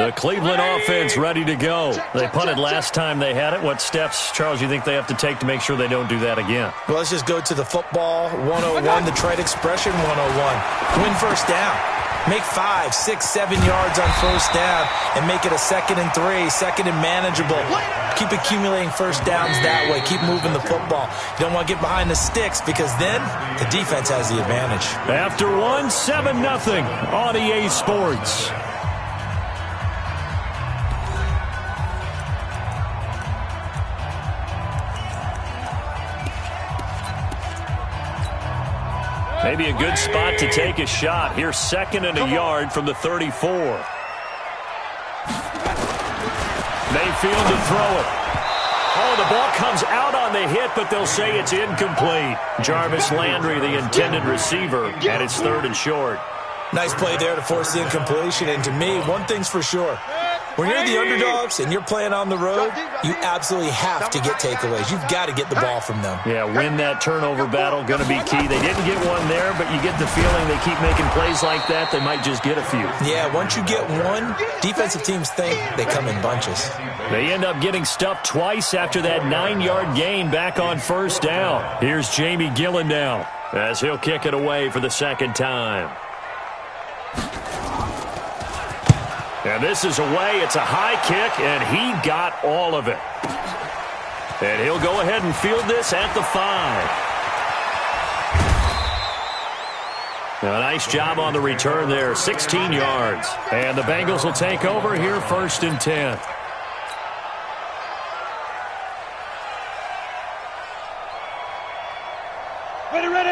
The Cleveland offense ready to go. They punted last time they had it. What steps, Charles, you think they have to take to make sure they don't do that again? Well, let's just go to the football 101, the trade expression 101. Win first down. Make 5, 6, 7 yards on first down and make it a 2nd and 3, 2nd and manageable. Keep accumulating first downs that way. Keep moving the football. You don't want to get behind the sticks because then the defense has the advantage. After 7-0 on EA Sports. Maybe a good spot to take a shot. Here's 2nd and a yard from the 34. Mayfield to throw it. Oh, the ball comes out on the hit, but they'll say it's incomplete. Jarvis Landry, the intended receiver, and it's 3rd and short. Nice play there to force the incompletion. And to me, one thing's for sure. When you're the underdogs and you're playing on the road, you absolutely have to get takeaways. You've got to get the ball from them. Yeah, win that turnover battle, going to be key. They didn't get one there, but you get the feeling they keep making plays like that, they might just get a few. Yeah, once you get one, defensive teams think they come in bunches. They end up getting stuffed twice after that 9-yard gain back on first down. Here's Jamie Gillen now as he'll kick it away for the 2nd time. And this is away. It's a high kick, and he got all of it. And he'll go ahead and field this at the 5. A nice job on the return there, 16 yards. And the Bengals will take over here 1st and 10.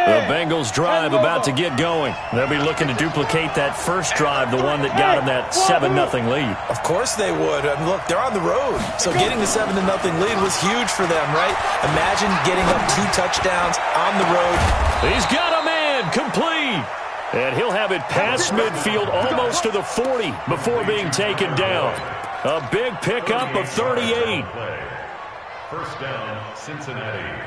The Bengals drive about to get going. They'll be looking to duplicate that first drive, the one that got them that 7-0 lead. Of course they would. I mean, look, they're on the road. So getting the 7-0 lead was huge for them, right? Imagine getting up 2 touchdowns on the road. He's got a man complete. And he'll have it past midfield almost to the 40 before being taken down. A big pickup of 38. First down, Cincinnati.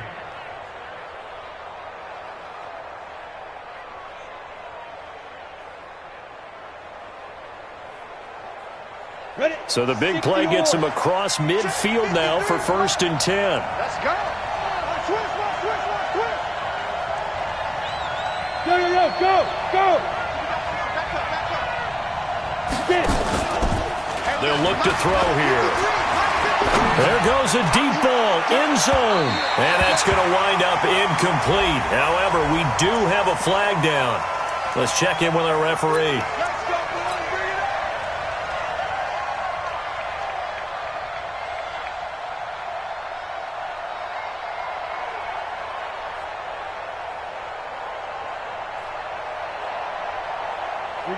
So the big play gets him across midfield now for 1st and 10. Let's go. Go. They'll look to throw here. There goes a deep ball, end zone. And that's going to wind up incomplete. However, we do have a flag down. Let's check in with our referee.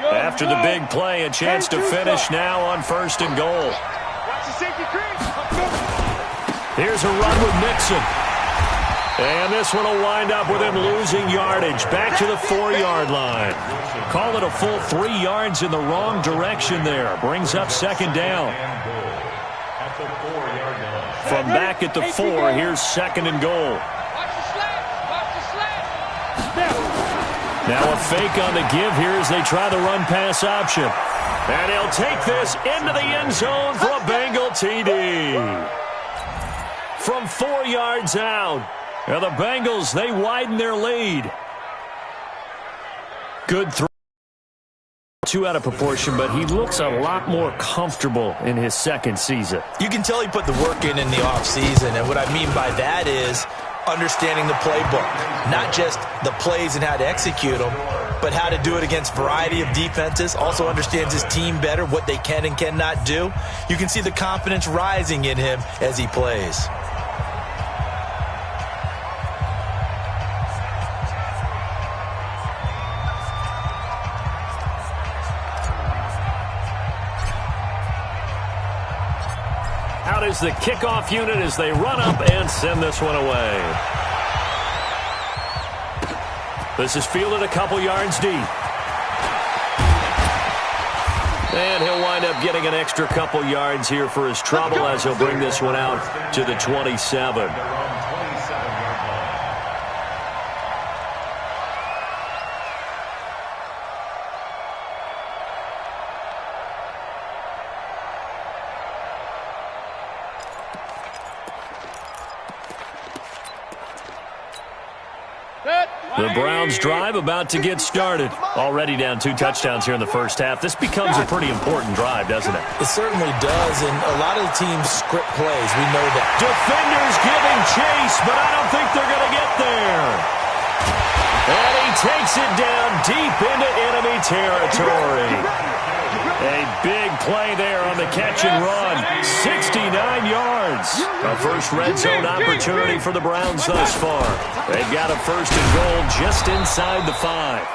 After the big play, a chance to finish now on 1st and goal. Here's a run with Mixon. And this one will wind up with him losing yardage. Back to the 4-yard line. Call it a full 3 yards in the wrong direction there. Brings up 2nd down. From back at the 4, here's 2nd and goal. Now a fake on the give here as they try the run-pass option. And he'll take this into the end zone for a Bengal TD. From 4 yards out. Now the Bengals, they widen their lead. Good throw. 2 out of proportion, but he looks a lot more comfortable in his 2nd season. You can tell he put the work in the offseason, and what I mean by that is understanding the playbook. Not just the plays and how to execute them, but how to do it against a variety of defenses. Also understands his team better, what they can and cannot do. You can see the confidence rising in him as he plays. Out is the kickoff unit as they run up and send this one away. This is fielded a couple yards deep. And he'll wind up getting an extra couple yards here for his trouble as he'll bring this one out to the 27. The Browns drive about to get started. Already down 2 touchdowns here in the first half. This becomes a pretty important drive, doesn't it? It certainly does, and a lot of the teams script plays. We know that. Defenders giving chase, but I don't think they're going to get there. And he takes it down deep into enemy territory. A big play there on the catch and run. 69 yards. A first red zone opportunity for the Browns thus far. They've got a first and goal just inside the 5.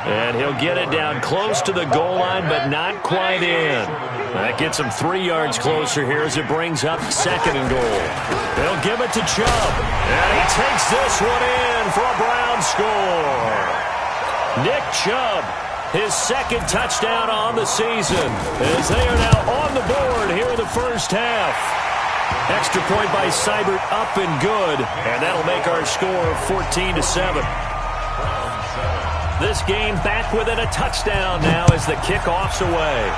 And he'll get it down close to the goal line, but not quite in. That gets him 3 yards closer here as it brings up second and goal. They'll give it to Chubb. And he takes this one in for a Browns score. Nick Chubb, his second touchdown on the season, as they are now on the board here in the first half. Extra point by Seibert up and good, and that'll make our score 14-7. This game back within a touchdown now as the kickoff's away.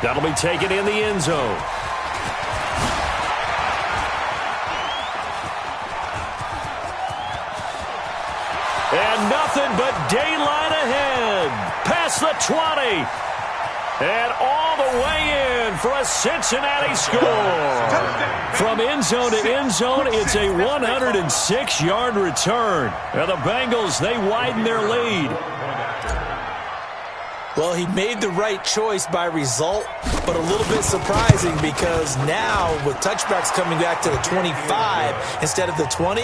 That'll be taken in the end zone. And nothing but daylight ahead. Past the 20. And all the way in for a Cincinnati score. From end zone to end zone, it's a 106-yard return. And the Bengals, they widen their lead. Well, he made the right choice by result, but a little bit surprising because now with touchbacks coming back to the 25 instead of the 20,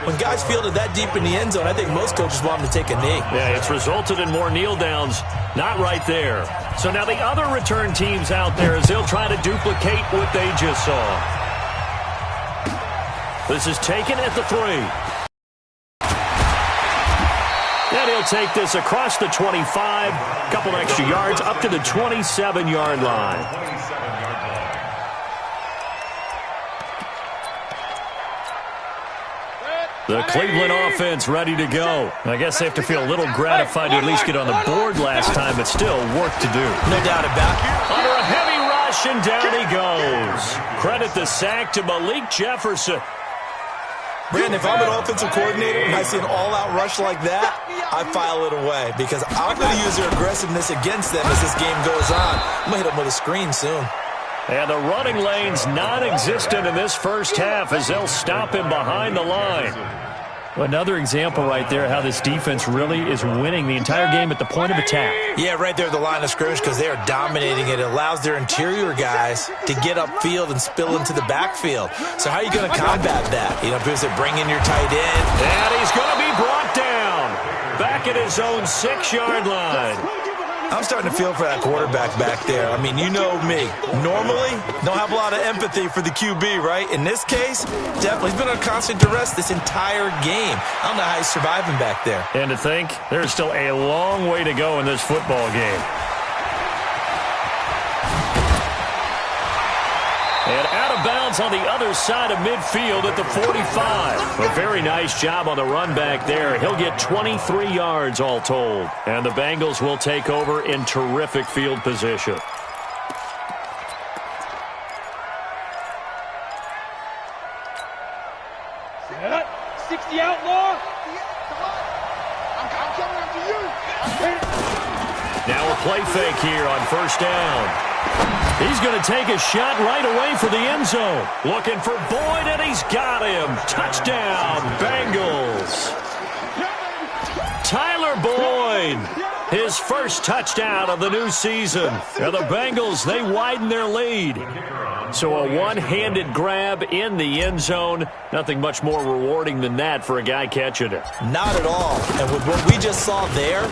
when guys fielded that deep in the end zone, I think most coaches want them to take a knee. Yeah, it's resulted in more kneel downs. Not right there. So now the other return teams out there as they'll try to duplicate what they just saw. This is taken at the 3. And he'll take this across the 25, a couple extra yards, up to the 27-yard line. The Cleveland offense ready to go. I guess they have to feel a little gratified to at least get on the board last time, but still work to do. No doubt about it. Under a heavy rush, and down he goes. Credit the sack to Malik Jefferson. Brandon, if I'm an offensive coordinator and I see an all-out rush like that, I file it away because I'm going to use their aggressiveness against them as this game goes on. I'm going to hit them with a screen soon. And the running lane's non-existent in this first half as they'll stop him behind the line. Another example right there how this defense really is winning the entire game at the point of attack. Yeah, right there at the line of scrimmage because they are dominating it. It allows their interior guys to get upfield and spill into the backfield. So how are you going to combat that? You know, because they bring in your tight end. And he's going to be brought down back at his own 6-yard line. I'm starting to feel for that quarterback back there. I mean, you know me. Normally, don't have a lot of empathy for the QB, right? In this case, definitely. He's been on constant duress this entire game. I don't know how he's surviving back there. And to think, there's still a long way to go in this football game. And out of bounds on the other side of midfield at the 45. A very nice job on the run back there. He'll get 23 yards all told. And the Bengals will take over in terrific field position. Set. 60 outlaw. I'm coming after you. Now a play fake here on first down. He's going to take a shot right away for the end zone. Looking for Boyd, and he's got him. Touchdown, Bengals. Tyler Boyd, his first touchdown of the new season. Now the Bengals, they widen their lead. So a one-handed grab in the end zone. Nothing much more rewarding than that for a guy catching it. Not at all. And with what we just saw there,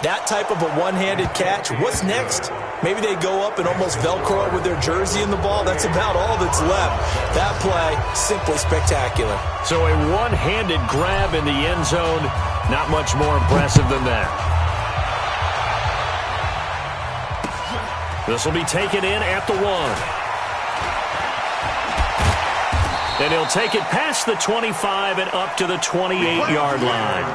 that type of a one-handed catch, what's next? Maybe they go up and almost Velcro it with their jersey in the ball. That's about all that's left. That play, simply spectacular. So a one-handed grab in the end zone, not much more impressive than that. This will be taken in at the 1. And he'll take it past the 25 and up to the 28-yard line.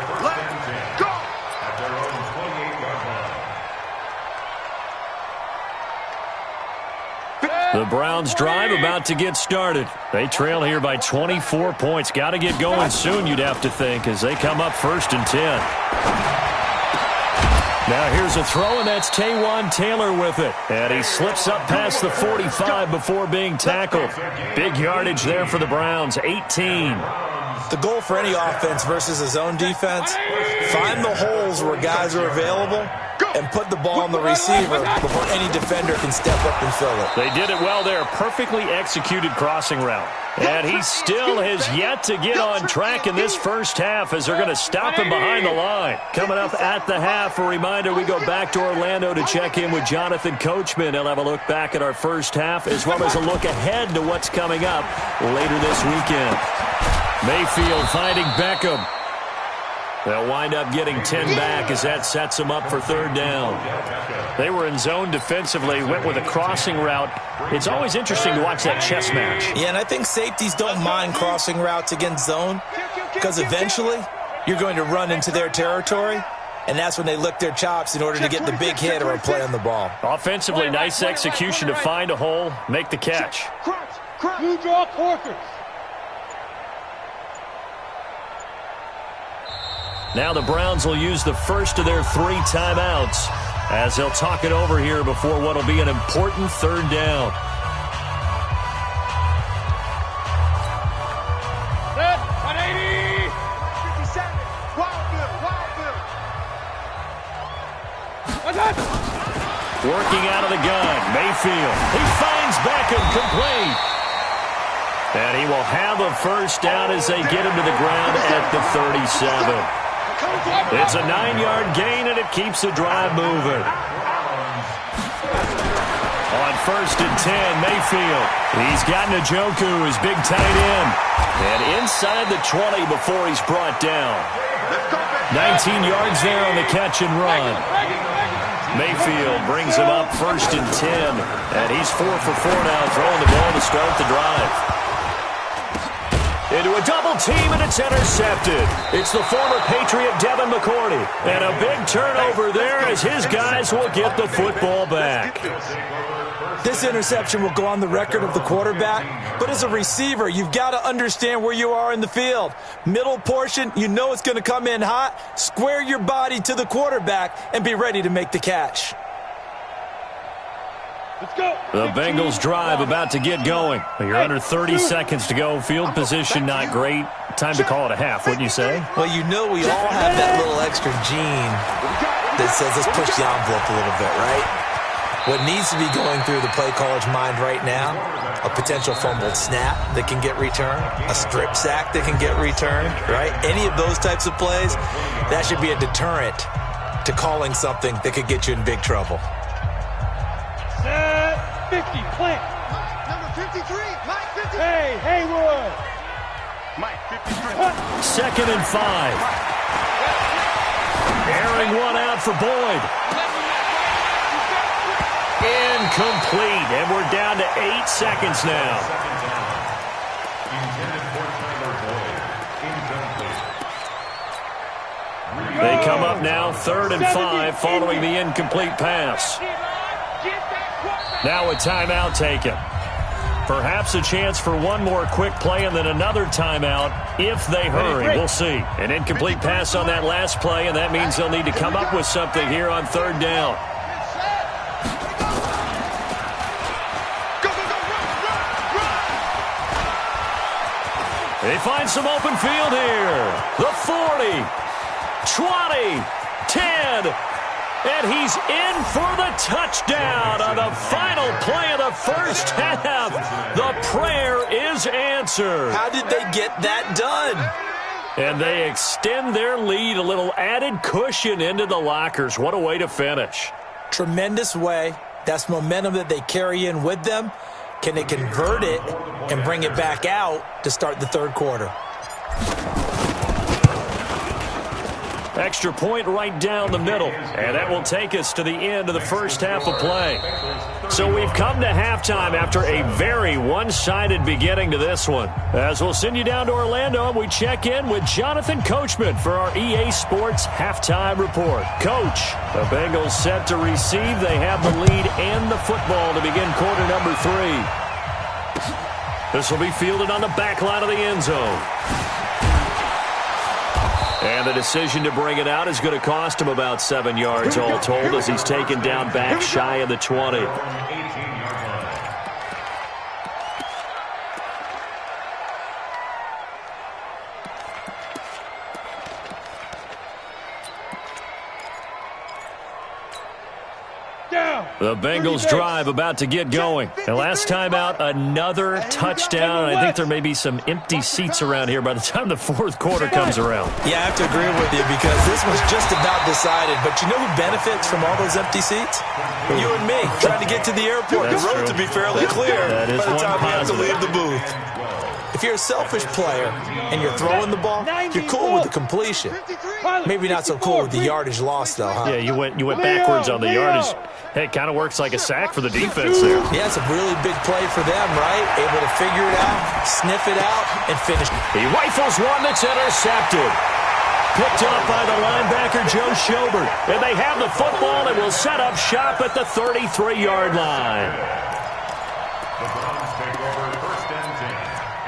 The Browns drive about to get started. They trail here by 24 points. Got to get going soon, you'd have to think, as they come up 1st and 10. Now here's a throw, and that's Taywan Taylor with it. And he slips up past the 45 before being tackled. Big yardage there for the Browns, 18. The goal for any offense versus a zone defense, find the holes where guys are available and put the ball on the receiver before any defender can step up and fill it. They did it well there. Perfectly executed crossing route. And he still has yet to get on track in this first half as they're going to stop him behind the line. Coming up at the half, a reminder, we go back to Orlando to check in with Jonathan Coachman. He'll have a look back at our first half as well as a look ahead to what's coming up later this weekend. Mayfield finding Beckham. They'll wind up getting 10 back as that sets them up for 3rd down. They were in zone defensively, went with a crossing route. It's always interesting to watch that chess match. Yeah, and I think safeties don't mind crossing routes against zone because eventually you're going to run into their territory, and that's when they lick their chops in order to get the big hit or a play on the ball. Offensively, nice execution to find a hole, make the catch. You draw quarters. Now the Browns will use the first of their 3 timeouts as they'll talk it over here before what will be an important 3rd down. Set, 180. 57. Working out of the gun, Mayfield. He finds Beckham complete. And he will have a 1st down as they get him to the ground at the 37. It's a 9-yard gain, and it keeps the drive moving. On 1st and 10, Mayfield. He's got Njoku, his big tight end. And inside the 20 before he's brought down. 19 yards there on the catch and run. Mayfield brings him up 1st and 10. And he's 4 for 4 now, throwing the ball to start the drive. Into a double team, and it's intercepted. It's the former Patriot Devin McCourty. And a big turnover there as his guys will get the football back. This interception will go on the record of the quarterback, but as a receiver, you've got to understand where you are in the field. Middle portion, you know it's going to come in hot. Square your body to the quarterback and be ready to make the catch. Let's go. The Bengals drive about to get going. You're under 30 seconds to go. Field position not great. Time to call it a half, wouldn't you say? Well, you know we all have that little extra gene that says let's push the envelope a little bit, right? What needs to be going through the play caller's mind right now, a potential fumbled snap that can get returned, a strip sack that can get returned, right? Any of those types of plays, that should be a deterrent to calling something that could get you in big trouble. Set, 50, plant. Number 53, Mike 53. Hey, Haywood. Mike 53. 2nd and 5. Airing one out for Boyd. Incomplete, and we're down to 8 seconds now. They come up now 3rd and 5 following the incomplete pass. Now a timeout taken. Perhaps a chance for one more quick play and then another timeout if they hurry. We'll see. An incomplete pass on that last play, and that means they'll need to come up with something here on 3rd down. They find some open field here. The 40, 20, 10, and he's in for the touchdown on the final play of the first half. The prayer is answered. How did they get that done? And they extend their lead, a little added cushion into the lockers. What a way to finish. Tremendous way. That's momentum that they carry in with them. Can they convert it and bring it back out to start the 3rd quarter? Extra point right down the middle. And that will take us to the end of the first half of play. So we've come to halftime after a very one-sided beginning to this one. As we'll send you down to Orlando, we check in with Jonathan Coachman for our EA Sports Halftime Report. Coach, the Bengals set to receive. They have the lead and the football to begin quarter number 3. This will be fielded on the back line of the end zone. And the decision to bring it out is going to cost him about 7 yards all told as he's taken down back shy of the 20. The Bengals drive about to get going. And last time out, another touchdown. I think there may be some empty seats around here by the time the fourth quarter comes around. Yeah, I have to agree with you because this was just about decided. But you know who benefits from all those empty seats? You and me, trying to get to the airport. That's the road true. to be fairly clear That is by the one time we have to positive. leave the booth. If you're a selfish player and you're throwing the ball, you're cool with the completion. Maybe not so cool with the yardage lost, though, huh? Yeah, you went backwards on the yardage. Hey, it kind of works like a sack for the defense there. Yeah, it's a really big play for them, right? Able to figure it out, sniff it out, and finish. He rifles one that's intercepted. Picked up by the linebacker, Joe Schobert. And they have the football and will set up shop at the 33-yard line. The Browns take over first and 10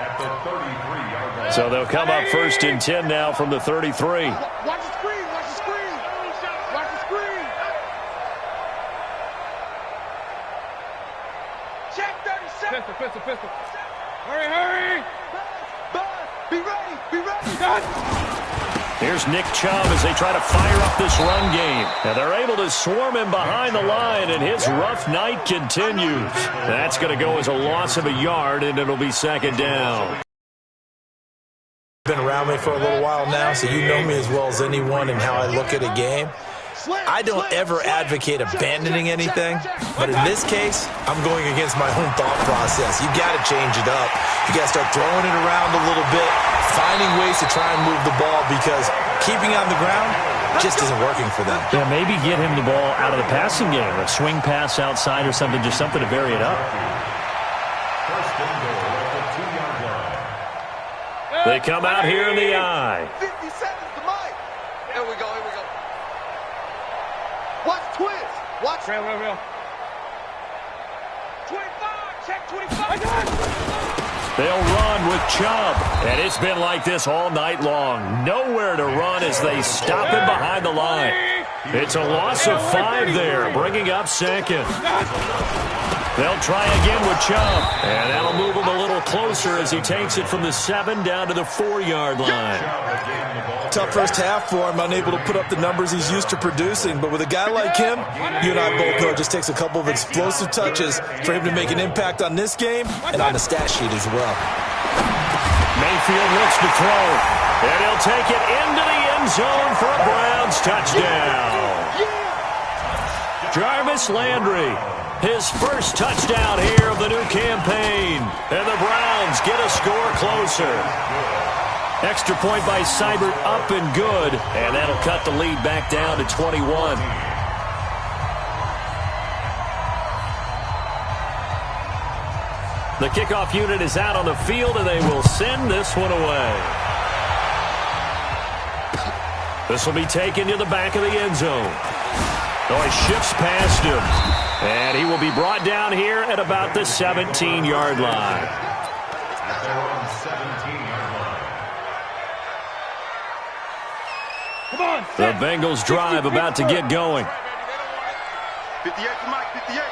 at the 33-yard line. So they'll come up first and 10 now from the 33. Watch the screen, watch the screen. Watch the screen. Check 37. Pistol. Hurry. Be ready. Here's Nick Chubb as they try to fire up this run game. And they're able to swarm him behind the line, and his rough night continues. That's going to go as a loss of a yard, and it'll be second down. Been around me for a little while now, so you know me as well as anyone and how I look at a game. I don't ever advocate abandoning anything, but in this case, I'm going against my own thought process. You got to change it up. You got to start throwing it around a little bit, finding ways to try and move the ball because keeping on the ground just isn't working for them. Yeah, maybe get him the ball out of the passing game, a swing pass outside or something, just something to vary it up. First and goal at the 2-yard line. They come out here in the eye. 50 seconds to Mike. Here we go. Watch twist. Watch. Real. 25. Check 25. They'll run with Chubb. And it's been like this all night long. Nowhere to run as they stop him behind the line. It's a loss of 5 there, bringing up second. They'll try again with Chubb. And that'll move him a little closer as he takes it from the 7 down to the 4-yard line. Tough first half for him, unable to put up the numbers he's used to producing. But with a guy like him, you and I both know it just takes a couple of explosive touches for him to make an impact on this game and on the stat sheet as well. Mayfield looks to throw. And he'll take it into the end zone for a Browns touchdown. Jarvis Landry, his first touchdown here of the new campaign. And the Browns get a score closer. Extra point by Seibert up and good. And that'll cut the lead back down to 21. The kickoff unit is out on the field, and they will send this one away. This will be taken to the back of the end zone. Oh, he shifts past him. And he will be brought down here at about the 17-yard line. At their own 17-yard line. Come on. The Bengals drive about to get going. 58 to Mike. 58.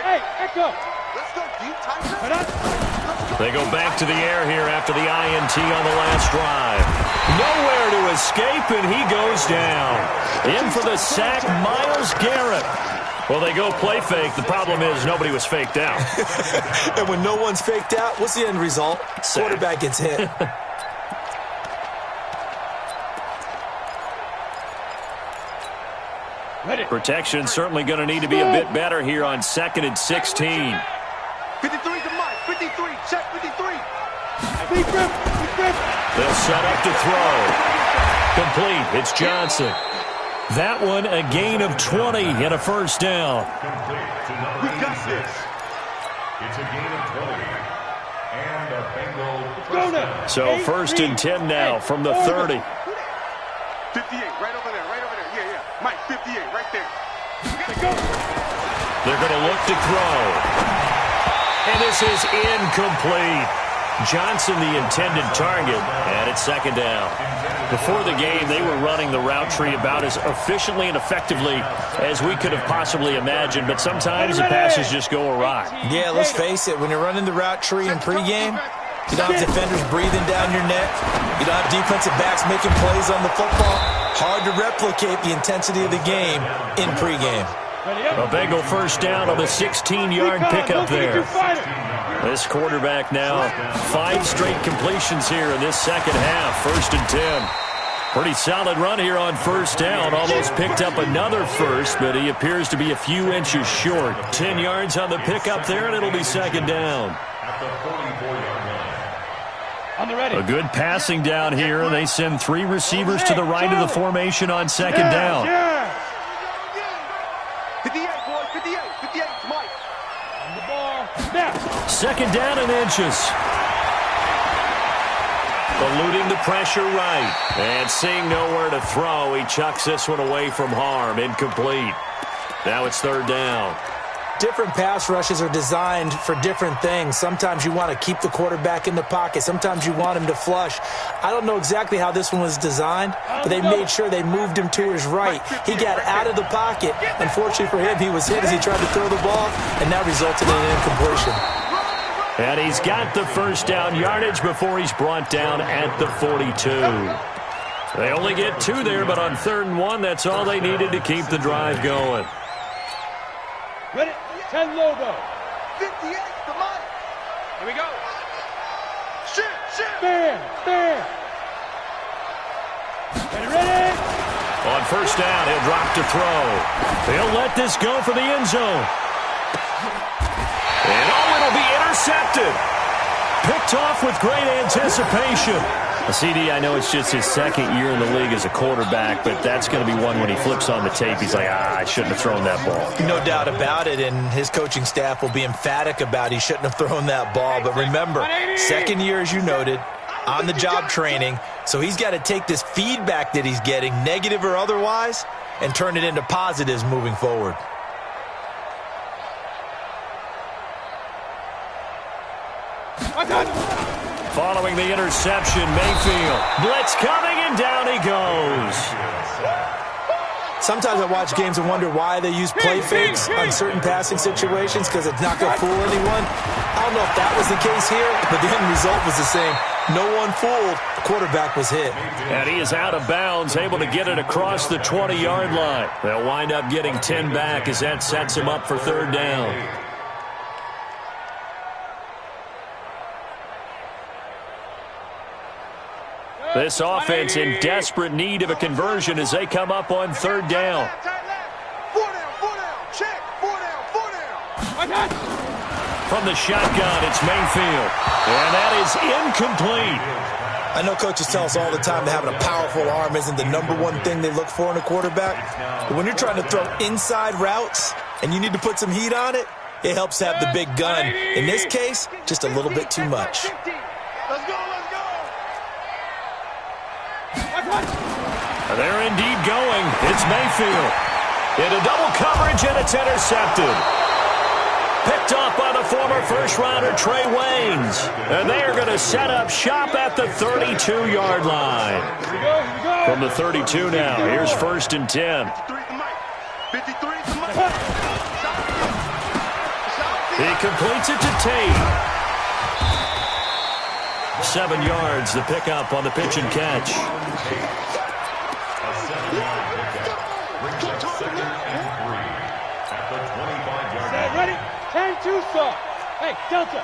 Hey, echo. Let's go deep, Tyson. They go back to the air here after the INT on the last drive. Nowhere to escape, and he goes down. In for the sack, Myles Garrett. Well, they go play fake. The problem is nobody was faked out. And when no one's faked out, what's the end result? Sack. Quarterback gets hit. Protection certainly going to need to be a bit better here on 2nd and 16. 53 to Mike. 53. Check 53. Big grip. They'll set up to throw. Complete. It's Johnson. That one a gain of 20 and a first down. Complete to number 86. It's a gain of 20. And a Bengal first down. So first and 10 now from the 30. 58, right over there, right over there. Yeah, yeah. Mike, 58, right there. They're going to look to throw. And this is incomplete. Johnson, the intended target, and it's second down. Before the game, they were running the route tree about as efficiently and effectively as we could have possibly imagined, but sometimes the passes just go awry. Yeah, let's face it, when you're running the route tree in pregame, you don't have defenders breathing down your neck. You don't have defensive backs making plays on the football. Hard to replicate the intensity of the game in pregame. A Bengal first down on the 16-yard pickup there. This quarterback now 5 straight completions here in this second half. First and 10. Pretty solid run here on first down. Almost picked up another first, but he appears to be a few inches short. 10 yards on the pickup there, and it'll be second down. At the 44-yard line. On the ready. A good passing down here. They send 3 receivers to the right of the formation on second down. 58, boys, 58, 58, Mike. On the ball. Now. Second down and inches. Eluding the pressure right. And seeing nowhere to throw, he chucks this one away from harm. Incomplete. Now it's third down. Different pass rushes are designed for different things. Sometimes you want to keep the quarterback in the pocket. Sometimes you want him to flush. I don't know exactly how this one was designed, but they made sure they moved him to his right. He got out of the pocket. Unfortunately for him, he was hit as he tried to throw the ball, and that resulted in an incompletion. And he's got the first down yardage before he's brought down at the 42. They only get 2 there, but on 3rd and 1, that's all they needed to keep the drive going. Ready? 10 Lobo. 58 to Mike. Here we go. Shit. Stand. Ready? On first down, he'll drop to throw. He'll let this go for the end zone. And it'll be intercepted. Picked off with great anticipation. CD, I know it's just his 2nd year in the league as a quarterback, but that's going to be one when he flips on the tape, he's like, I shouldn't have thrown that ball. No doubt about it, and his coaching staff will be emphatic about he shouldn't have thrown that ball. But remember, 2nd year, as you noted, on-the-job training, so he's got to take this feedback that he's getting, negative or otherwise, and turn it into positives moving forward. Following the interception, Mayfield. Blitz coming, and down he goes. Sometimes I watch games and wonder why they use play fakes on certain passing situations because it's not going to fool anyone. I don't know if that was the case here, but the end result was the same. No one fooled. The quarterback was hit. And he is out of bounds, able to get it across the 20-yard line. They'll wind up getting 10 back as that sets him up for 3rd down. This offense in desperate need of a conversion as they come up on 3rd down. 4 down, check, 4 down. From the shotgun, it's Mayfield. And that is incomplete. I know coaches tell us all the time that having a powerful arm isn't the #1 thing they look for in a quarterback. But when you're trying to throw inside routes and you need to put some heat on it, it helps to have the big gun. In this case, just a little bit too much. Let's go. They're indeed going. It's Mayfield. Into double coverage, and it's intercepted. Picked off by the former first-rounder Trey Waynes. And they are going to set up shop at the 32-yard line. From the 32 now, here's 1st and 10. 53 to Mike. He completes it to Tate. 7 yards, the pickup on the pitch and catch. A 7-yard pickup brings up 2nd and 3 at the 25-yard line. Ready? 10 Tucson. Hey, Delta.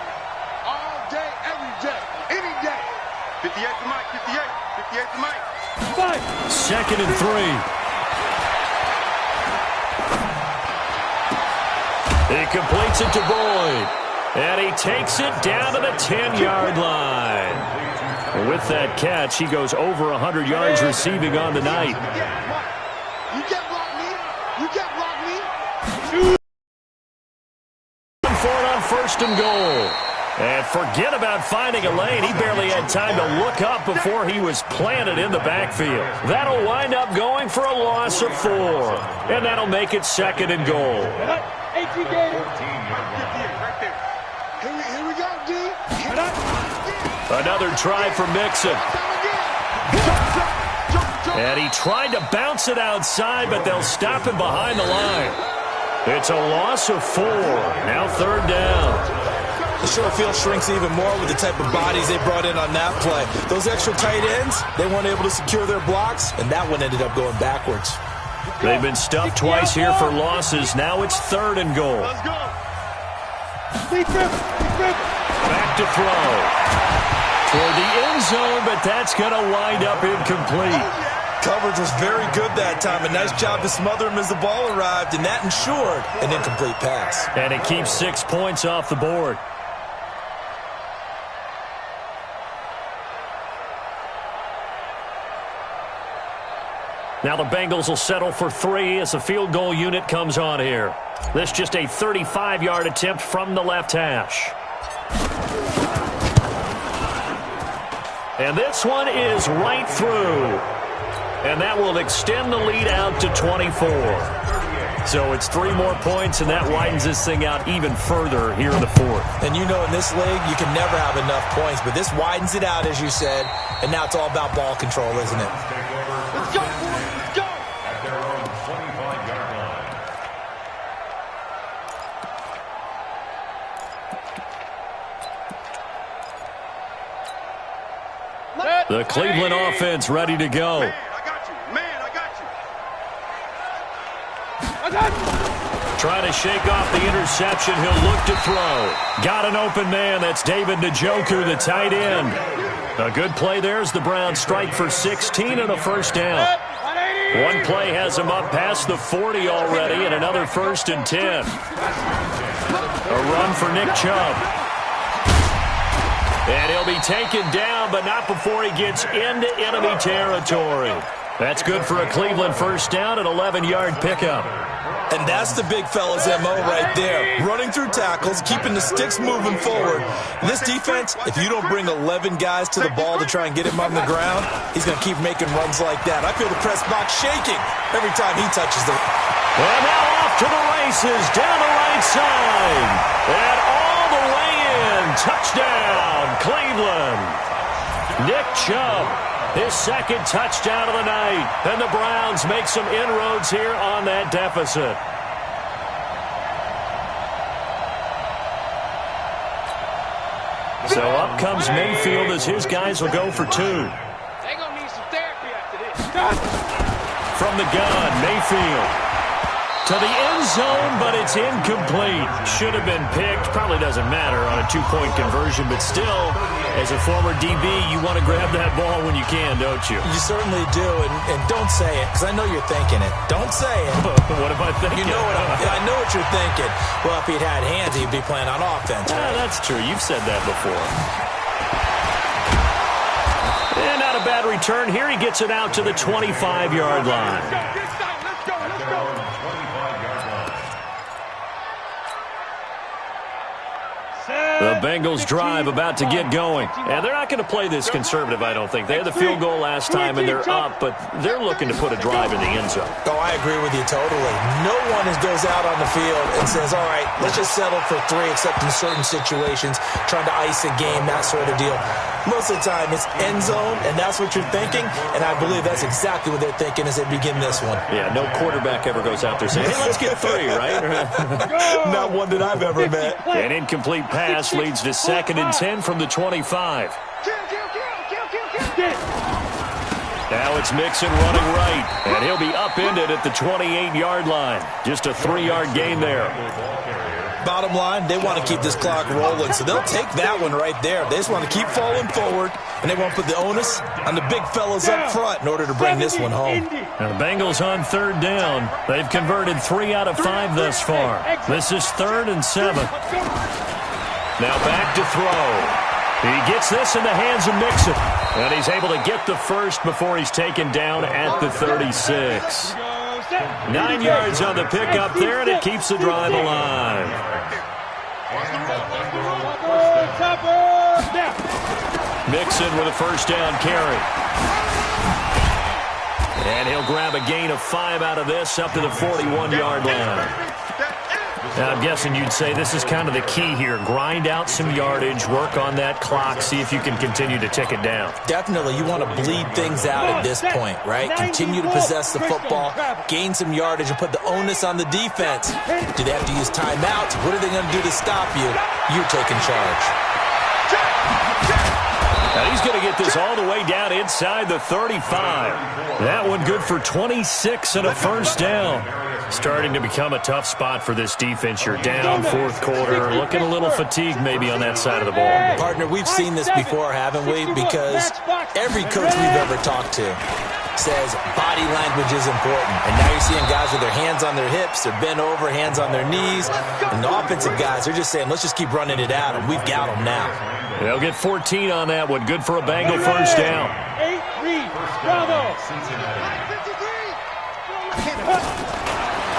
All day, every day, any day. 58 to Mike, 58 to Mike. 5. 2nd and 3. He completes it to Boyd. And he takes it down to the 10-yard line. With that catch, he goes over 100 yards receiving on the night. You get first and goal. And forget about finding a lane. He barely had time to look up before he was planted in the backfield. That'll wind up going for a loss of 4. And that'll make it second and goal. Here we go, D. Another try for Mixon. And he tried to bounce it outside, but they'll stop him behind the line. It's a loss of 4. Now third down. The short field shrinks even more with the type of bodies they brought in on that play. Those extra tight ends, they weren't able to secure their blocks, and that one ended up going backwards. They've been stuffed twice here for losses. Now it's third and goal. Let's go. Back to throw. Toward the end zone, but that's going to wind up incomplete. Coverage was very good that time. A nice job to smother him as the ball arrived, and that ensured an incomplete pass. And it keeps 6 points off the board. Now the Bengals will settle for 3 as the field goal unit comes on here. This just a 35-yard attempt from the left hash. And this one is right through. And that will extend the lead out to 24. So it's 3 more points, and that widens this thing out even further here in the fourth. And you know in this league, you can never have enough points, but this widens it out, as you said, and now it's all about ball control, isn't it? Let's go, let's go. At their own 25-yard line. The Cleveland offense ready to go. Man, I got you. Man, I got you. I got you. Trying to shake off the interception. He'll look to throw. Got an open man. That's David Njoku, the tight end. A good play there as the Browns strike for 16 and a first down. One play has him up past the 40 already, and another first and 10. A run for Nick Chubb. And he'll be taken down, but not before he gets into enemy territory. That's good for a Cleveland first down, an 11-yard pickup. And that's the big fella's MO right there. Running through tackles, keeping the sticks moving forward. This defense, if you don't bring 11 guys to the ball to try and get him on the ground, he's going to keep making runs like that. I feel the press box shaking every time he touches the... And now off to the races, down the right side. And all the way in. Touchdown, Cleveland. Nick Chubb, his second touchdown of the night. And the Browns make some inroads here on that deficit. So up comes Mayfield as his guys will go for 2. They're going to need some therapy after this. From the gun, Mayfield to the end zone, but it's incomplete. Should have been picked. Probably doesn't matter on a 2-point conversion, but still, as a former DB, you want to grab that ball when you can, don't you? You certainly do, and don't say it, because I know you're thinking it. Don't say it. What am I thinking? You know what I know what you're thinking. Well, if he'd had hands, he'd be playing on offense. That's true. You've said that before. And not a bad return. Here he gets it out to the 25-yard line. The Bengals drive about to get going. And they're not going to play this conservative, I don't think. They had the field goal last time, and they're up, but they're looking to put a drive in the end zone. Oh, I agree with you totally. No one goes out on the field and says, all right, let's just settle for 3, except in certain situations, trying to ice a game, that sort of deal. Most of the time, it's end zone, and that's what you're thinking, and I believe that's exactly what they're thinking as they begin this one. Yeah, no quarterback ever goes out there saying, hey, let's get 3, right? Not one that I've ever met. An incomplete pass leads to 2nd and 10 from the 25. Now it's Mixon running right, and he'll be upended at the 28-yard line. Just a 3-yard gain there. Bottom line, they want to keep this clock rolling, so they'll take that one right there. They just want to keep falling forward, and they want to put the onus on the big fellas up front in order to bring this one home. Now the Bengals on 3rd down. They've converted 3 out of 5 thus far. This is 3rd and 7. Now back to throw. He gets this in the hands of Mixon, and he's able to get the first before he's taken down at the 36. 9 yards on the pickup there, and it keeps the drive alive. Mixon with a first down carry. And he'll grab a gain of 5 out of this up to the 41-yard line. Now, I'm guessing you'd say this is kind of the key here. Grind out some yardage, work on that clock, see if you can continue to tick it down. Definitely, you want to bleed things out at this point, right? Continue to possess the football, gain some yardage, and put the onus on the defense. Do they have to use timeouts? What are they going to do to stop you? You're taking charge. Now he's going to get this all the way down inside the 35. That one good for 26 and a first down. Starting to become a tough spot for this defense. You're down fourth quarter, looking a little fatigued maybe on that side of the ball. Partner, we've seen this before, haven't we? Because every coach we've ever talked to says body language is important. And now you're seeing guys with their hands on their hips, they're bent over, hands on their knees. And the offensive guys, they're just saying, let's just keep running it out, and we've got them now. They'll get 14 on that one. Good for a Bengal first down. 8-3. Bravo.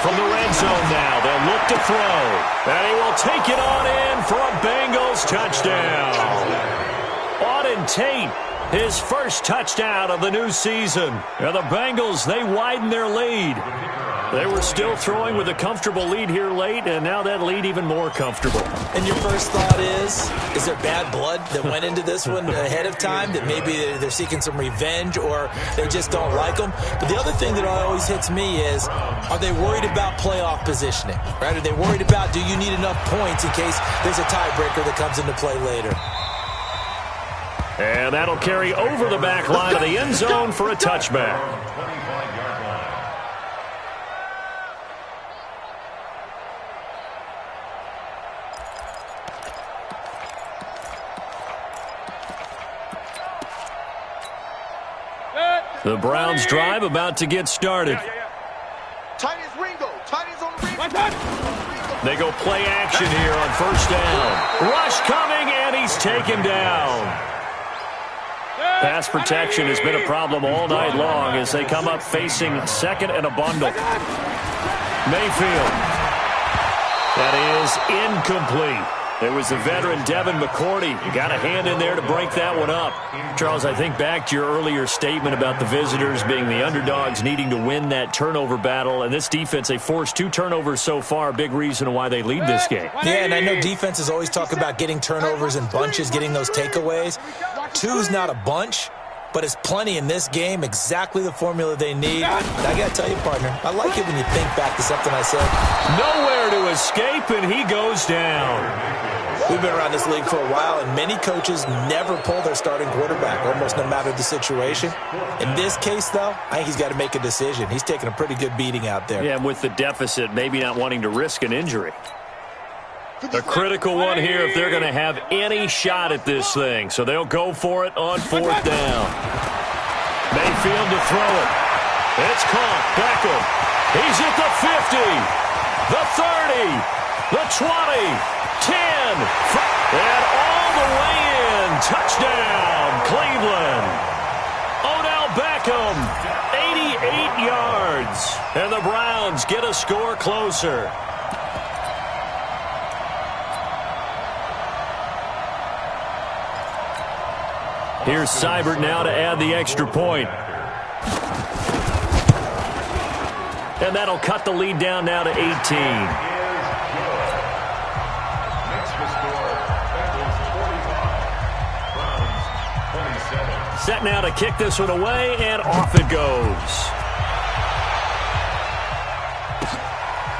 From the red zone now, they'll look to throw. And he will take it on in for a Bengals touchdown. Auden Tate, his first touchdown of the new season. And the Bengals, they widen their lead. They were still throwing with a comfortable lead here late, and now that lead even more comfortable. And your first thought is there bad blood that went into this one ahead of time, that maybe they're seeking some revenge or they just don't like them? But the other thing that always hits me is, are they worried about playoff positioning? Right? Are they worried about, do you need enough points in case there's a tiebreaker that comes into play later? And that'll carry over the back line of the end zone for a touchback. The Browns drive about to get started. Tight as Ringo. Tight as on the Ringo. They go play action here on first down. Rush coming, and he's taken down. Pass protection has been a problem all night long as they come up facing second and a bundle. Mayfield. That is incomplete. It was the veteran Devin McCourty. You got a hand in there to break that one up. Charles, I think back to your earlier statement about the visitors being the underdogs needing to win that turnover battle. And this defense, they forced 2 turnovers so far. Big reason why they lead this game. Yeah, and I know defenses always talk about getting turnovers in bunches, getting those takeaways. 2's not a bunch, but it's plenty in this game, exactly the formula they need. And I got to tell you, partner, I like it when you think back to something I said. Nowhere to escape, and he goes down. We've been around this league for a while, and many coaches never pull their starting quarterback, almost no matter the situation. In this case, though, I think he's got to make a decision. He's taking a pretty good beating out there. Yeah, with the deficit, maybe not wanting to risk an injury. A critical one here if they're going to have any shot at this thing. So they'll go for it on fourth down. Mayfield to throw it. It's caught. Beckham. He's at the 50, the 30, the 20, 10, and all the way in. Touchdown, Cleveland. Odell Beckham, 88 yards. And the Browns get a score closer. Here's Seibert now to add the extra point. And that'll cut the lead down now to 18. Set now to kick this one away, and off it goes.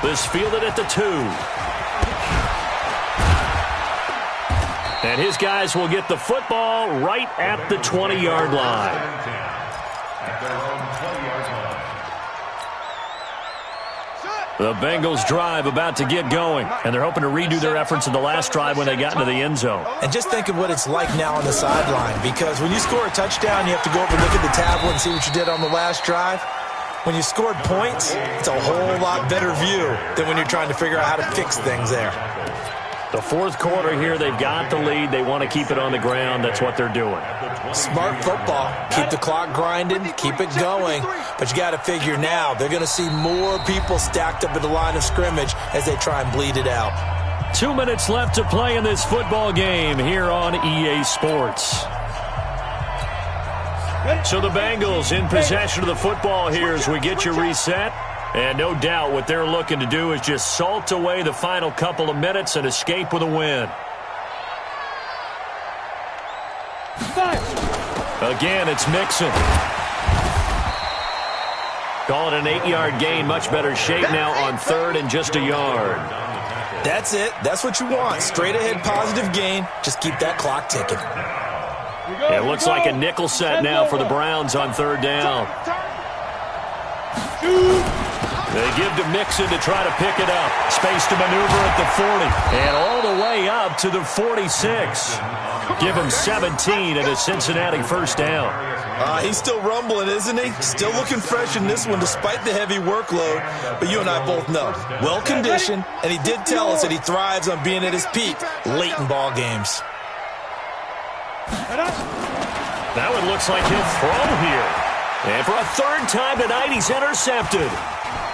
This fielded at the 2. And his guys will get the football right at the 20-yard line. The Bengals drive about to get going, and they're hoping to redo their efforts in the last drive when they got into the end zone. And just think of what it's like now on the sideline, because when you score a touchdown, you have to go up and look at the tablet and see what you did on the last drive. When you scored points, it's a whole lot better view than when you're trying to figure out how to fix things there. The fourth quarter here, they've got the lead. They want to keep it on the ground. That's what they're doing. Smart football. Keep the clock grinding. Keep it going. But you got to figure now, they're going to see more people stacked up at the line of scrimmage as they try and bleed it out. 2 minutes left to play in this football game here on EA Sports. So the Bengals in possession of the football here as we get you reset. And no doubt what they're looking to do is just salt away the final couple of minutes and escape with a win. Again, it's Mixon. Call it an 8-yard gain. Much better shape now on third and just a yard. That's it. That's what you want. Straight ahead positive gain. Just keep that clock ticking. It looks like a nickel set now for the Browns on third down. They give to Mixon to try to pick it up. Space to maneuver at the 40. And all the way up to the 46. Give him 17 and a Cincinnati first down. He's still rumbling, isn't he? Still looking fresh in this one despite the heavy workload. But you and I both know, well-conditioned, and he did tell us that he thrives on being at his peak late in ball games. Now it looks like he'll throw here. And for a third time tonight, he's intercepted.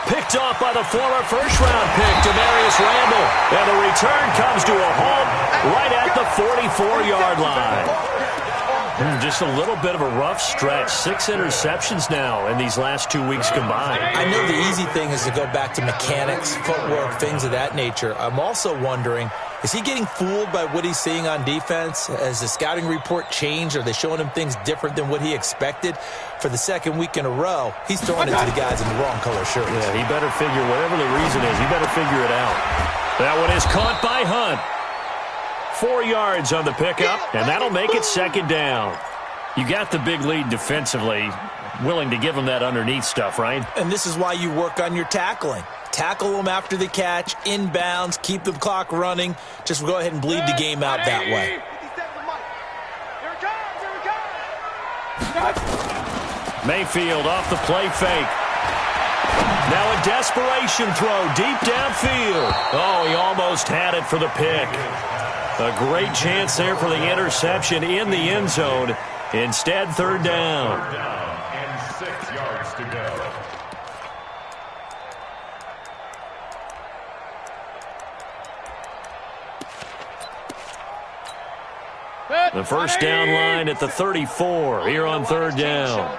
Picked off by the former first-round pick, Demarius Randall. And the return comes to a halt right at the 44-yard line. Just a little bit of a rough stretch. 6 interceptions now in these last 2 weeks combined. I know the easy thing is to go back to mechanics, footwork, things of that nature. I'm also wondering, is he getting fooled by what he's seeing on defense? Has the scouting report changed? Are they showing him things different than what he expected? For the second week in a row, he's throwing it to the guys in the wrong color shirts. Yeah, he better figure, whatever the reason is, he better figure it out. That one is caught by Hunt. 4 yards on the pickup, and that'll make it second down. You got the big lead defensively, willing to give him that underneath stuff, right? And this is why you work on your tackling. Tackle them after the catch, inbounds, keep the clock running. Just go ahead and bleed the game out that way. Mayfield off the play fake. Now a desperation throw deep downfield. Oh, he almost had it for the pick. A great chance there for the interception in the end zone. Instead, third down. And 6 yards to go. The first down line at the 34 here on third down.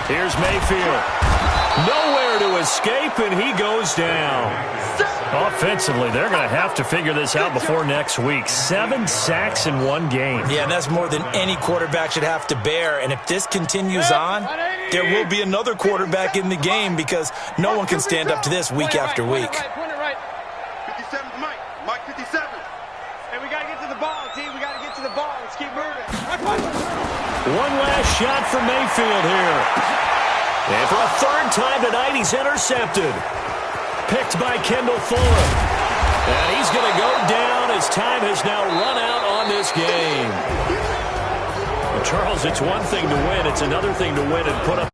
Here's Mayfield. Nowhere to escape, and he goes down. Offensively, they're going to have to figure this out before next week. 7 sacks in one game. Yeah, and that's more than any quarterback should have to bear. And if this continues on, there will be another quarterback in the game because no one can stand up to this week after week. 57 Mike. Mike 57. And we got to get to the ball, team. We got to get to the ball. Let's keep moving. One last shot for Mayfield here. And for a third time tonight, he's intercepted. Picked by Kendall Fuller. And he's going to go down as time has now run out on this game. Well, Charles, it's one thing to win. It's another thing to win and put up